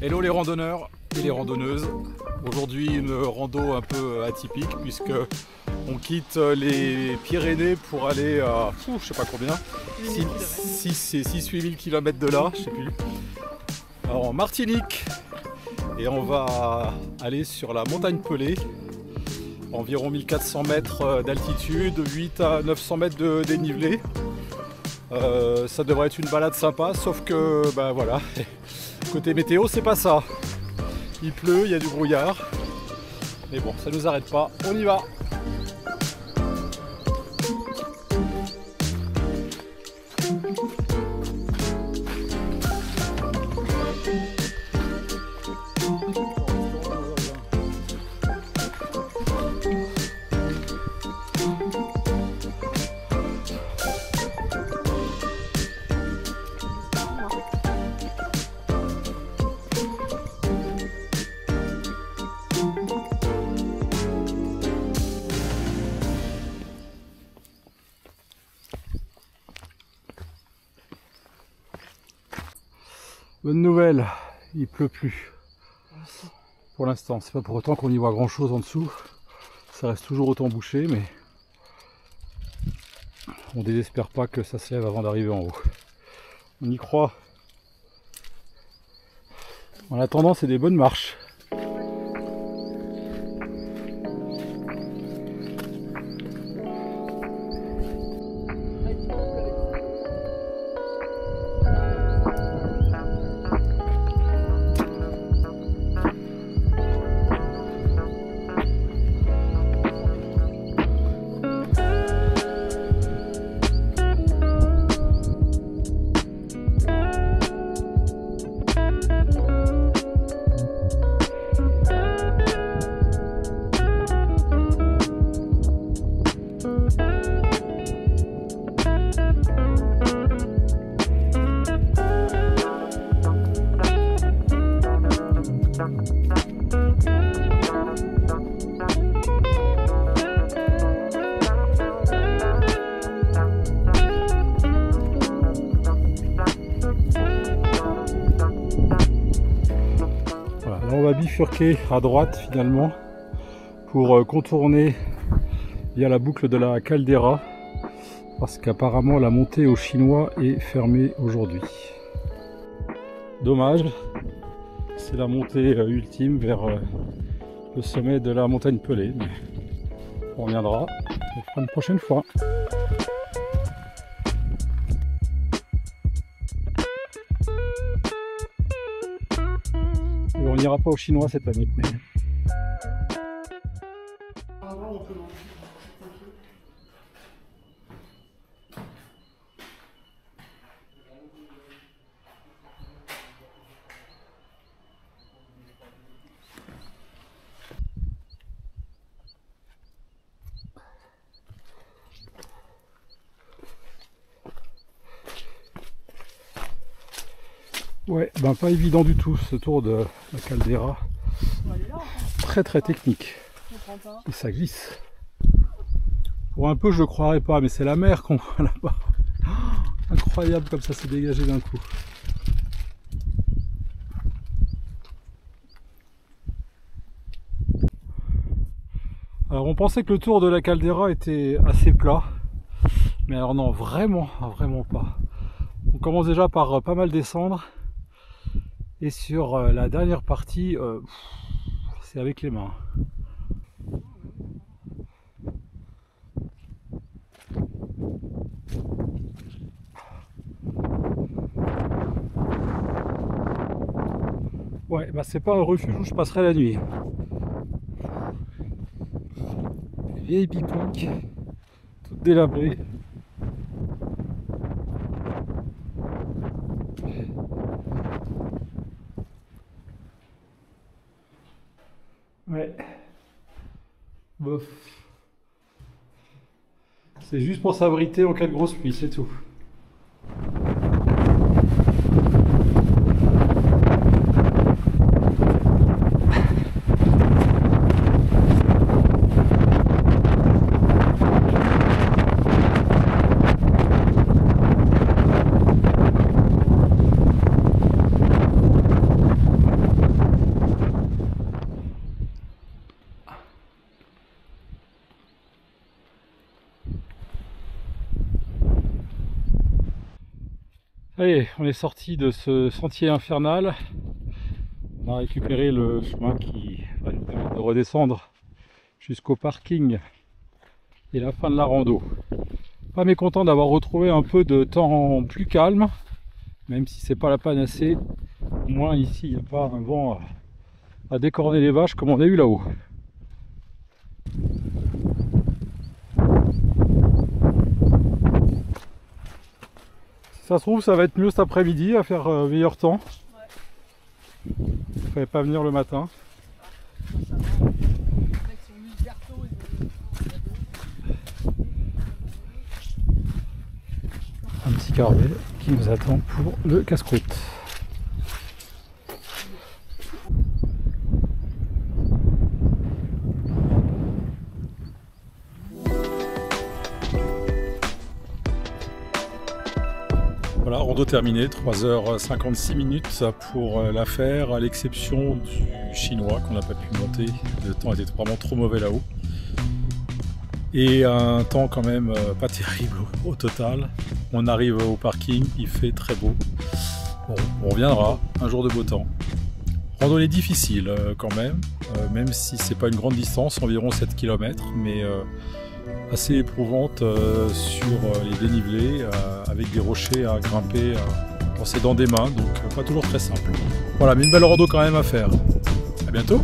Hello les randonneurs et les randonneuses. Aujourd'hui une rando un peu atypique puisque on quitte les Pyrénées pour aller à je sais pas combien, 6-8 000 km de là, je sais plus. Alors, en Martinique, et on va aller sur la montagne Pelée, environ 1400 mètres d'altitude, 8 à 900 mètres de dénivelé. Ça devrait être une balade sympa, sauf que ben voilà, côté météo c'est pas ça. Il pleut, il y a du brouillard, mais bon ça nous arrête pas, on y va. Bonne nouvelle, il pleut plus. Pour l'instant, c'est pas pour autant qu'on y voit grand chose en dessous. Ça reste toujours autant bouché, mais on désespère pas que ça se lève avant d'arriver en haut. On y croit. En attendant, c'est des bonnes marches. On va bifurquer à droite finalement pour contourner via la boucle de la caldeira parce qu'apparemment la montée au Chinois est fermée aujourd'hui. Dommage, c'est la montée ultime vers le sommet de la montagne Pelée, mais on reviendra une prochaine fois. Et on n'ira pas au Chinois cette année. Ouais, ben pas évident du tout ce tour de la caldeira. Très très technique. Et ça glisse. Pour un peu je croirais pas, mais c'est la mer qu'on voit là-bas. Incroyable comme ça s'est dégagé d'un coup. Alors on pensait que le tour de la caldeira était assez plat. Mais alors non, vraiment pas. On commence déjà par pas mal descendre. Et sur la dernière partie, c'est avec les mains. Ouais, bah c'est pas un refuge où je passerai la nuit. Vieille biponque, toute délabrée. Ouais. Bof. C'est juste pour s'abriter en cas de grosse pluie, c'est tout. Allez, on est sorti de ce sentier infernal. On a récupéré le chemin qui va nous permettre de redescendre jusqu'au parking et la fin de la rando. Pas mécontent d'avoir retrouvé un peu de temps plus calme, même si c'est pas la panacée. Au moins ici, il n'y a pas un vent à décorner les vaches comme on a eu là-haut. Si ça se trouve, ça va être mieux cet après-midi à faire meilleur temps. Il ne fallait pas venir le matin. Un petit carvet qui nous attend pour le casse-croûte. Voilà, rando terminée, 3h56 minutes pour la faire, à l'exception du chinois qu'on n'a pas pu monter. Le temps était vraiment trop mauvais là-haut. Et un temps quand même pas terrible au total. On arrive au parking, il fait très beau. Bon, on reviendra, un jour de beau temps. Randonnée difficile quand même, même si c'est pas une grande distance, environ 7 km, mais assez éprouvante sur les dénivelés, avec des rochers à grimper dans ses dents des mains, donc pas toujours très simple. Voilà, mais une belle rando quand même à faire. À bientôt!